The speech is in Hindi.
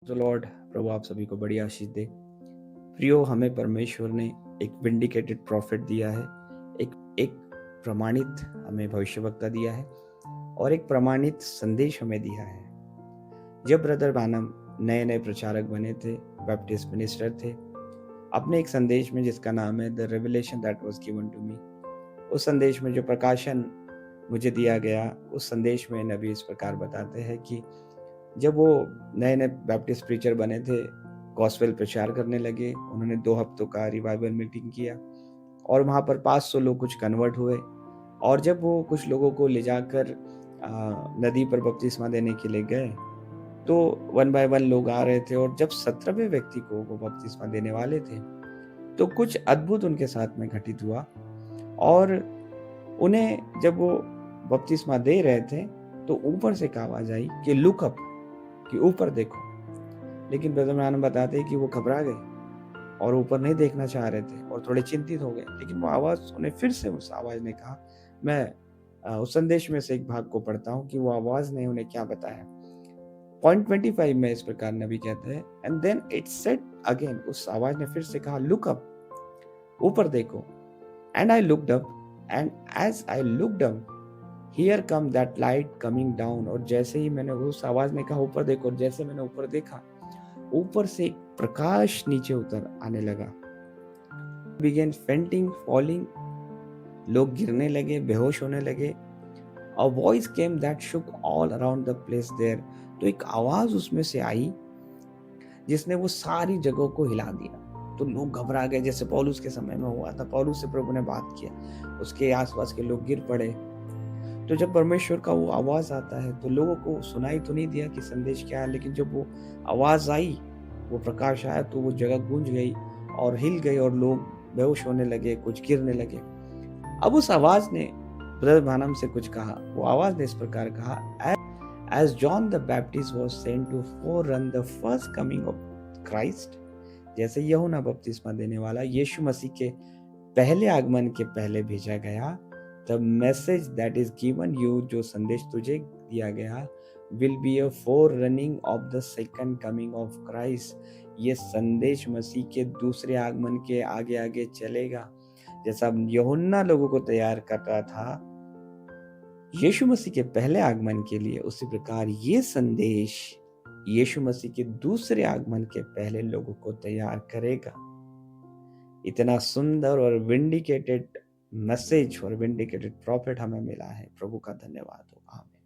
जो लॉर्ड प्रभु आप सभी को बड़ी आशीष दे। प्रियो, हमें परमेश्वर ने एक विंडिकेटेड प्रॉफिट दिया है, एक एक प्रमाणित हमें भविष्यवक्ता दिया है और एक प्रमाणित संदेश हमें दिया है। जब ब्रदर बानम नए नए प्रचारक बने थे, बैप्टिस्ट मिनिस्टर थे, अपने एक संदेश में जिसका नाम है the revelation that was given to me, उस संदेश में जो प्रकाशन मुझे दिया गया, उस संदेश में नबी इस प्रकार बताते हैं कि जब वो नए नए बैप्टिस्ट प्रीचर बने थे, गॉस्पेल प्रचार करने लगे। उन्होंने 2 हफ्तों का रिवाइवल मीटिंग किया और वहाँ पर 500 लोग कुछ कन्वर्ट हुए। और जब वो कुछ लोगों को ले जाकर नदी पर बपतिस्मा देने के लिए गए, तो वन बाय वन लोग आ रहे थे और जब 17वें व्यक्ति को वो बपतिस्मा देने वाले थे, तो कुछ अद्भुत उनके साथ में घटित हुआ। और उन्हें जब वो बपतिस्मा दे रहे थे, तो ऊपर से एक आवाज़ आई कि लुक अप, कि ऊपर देखो। लेकिन ब्रदर ब्रानम बताते हैं कि वो घबरा गए और ऊपर नहीं देखना चाह रहे थे और थोड़े चिंतित हो गए। लेकिन वो आवाज़ उन्हें फिर से उस आवाज़ ने कहा, मैं उस संदेश में से एक भाग को पढ़ता हूँ कि वो आवाज़ ने उन्हें क्या बताया। पॉइंट 25 में इस प्रकार नबी कहते हैं, and then it said again, उस आवाज़ ने फिर से कहा, लुक अप, ऊपर देखो। And I looked up, and as I looked up, here come that light coming down. और जैसे ही मैंने, उस आवाज़ ने कहा ऊपर देखो, और जैसे मैंने ऊपर देखा, ऊपर से एक प्रकाश नीचे उतर आने लगा। बिगेन फेंटिंग, फॉलिंग, लोग गिरने लगे, बेहोश होने लगे। A voice came that shook all around the place there. तो एक आवाज उसमें से आई जिसने वो सारी जगहों को हिला दिया। तो लोग घबरा गए, जैसे पौलुस के समय में हुआ था। पौलुस से प्रभु ने बात किया, उसके आसपास के लोग गिर पड़े। तो जब परमेश्वर का वो आवाज आता है, तो लोगों को सुनाई तो नहीं दिया कि संदेश क्या है, लेकिन जब वो आवाज आई, वो प्रकाश आया, तो वो जगह गूंज गई और हिल गई और लोग बेहोश होने लगे, कुछ गिरने लगे। अब उस आवाज ने ब्रदर ब्रानम से कुछ कहा। वो आवाज ने इस प्रकार कहा, as John the Baptist was sent to forerun the first coming of Christ, जैसे यूहन्ना बपतिस्मा देने वाला यीशु मसीह के पहले आगमन के पहले भेजा गया, the message that is given you, जो संदेश तुझे दिया गया, will be a four running of the second coming of Christ. ये संदेश मसीह के दूसरे आगमन के आगे आगे चलेगा। जैसा यूहन्ना लोगों को तैयार कर रहा था यीशु मसीह के पहले आगमन के लिए, उसी प्रकार ये संदेश यीशु मसीह के दूसरे आगमन के पहले लोगों को तैयार करेगा। इतना सुंदर और विंडिकेटेड मैसेज और विंडिकेटेड प्रॉफिट हमें मिला है। प्रभु का धन्यवाद हो। आमीन।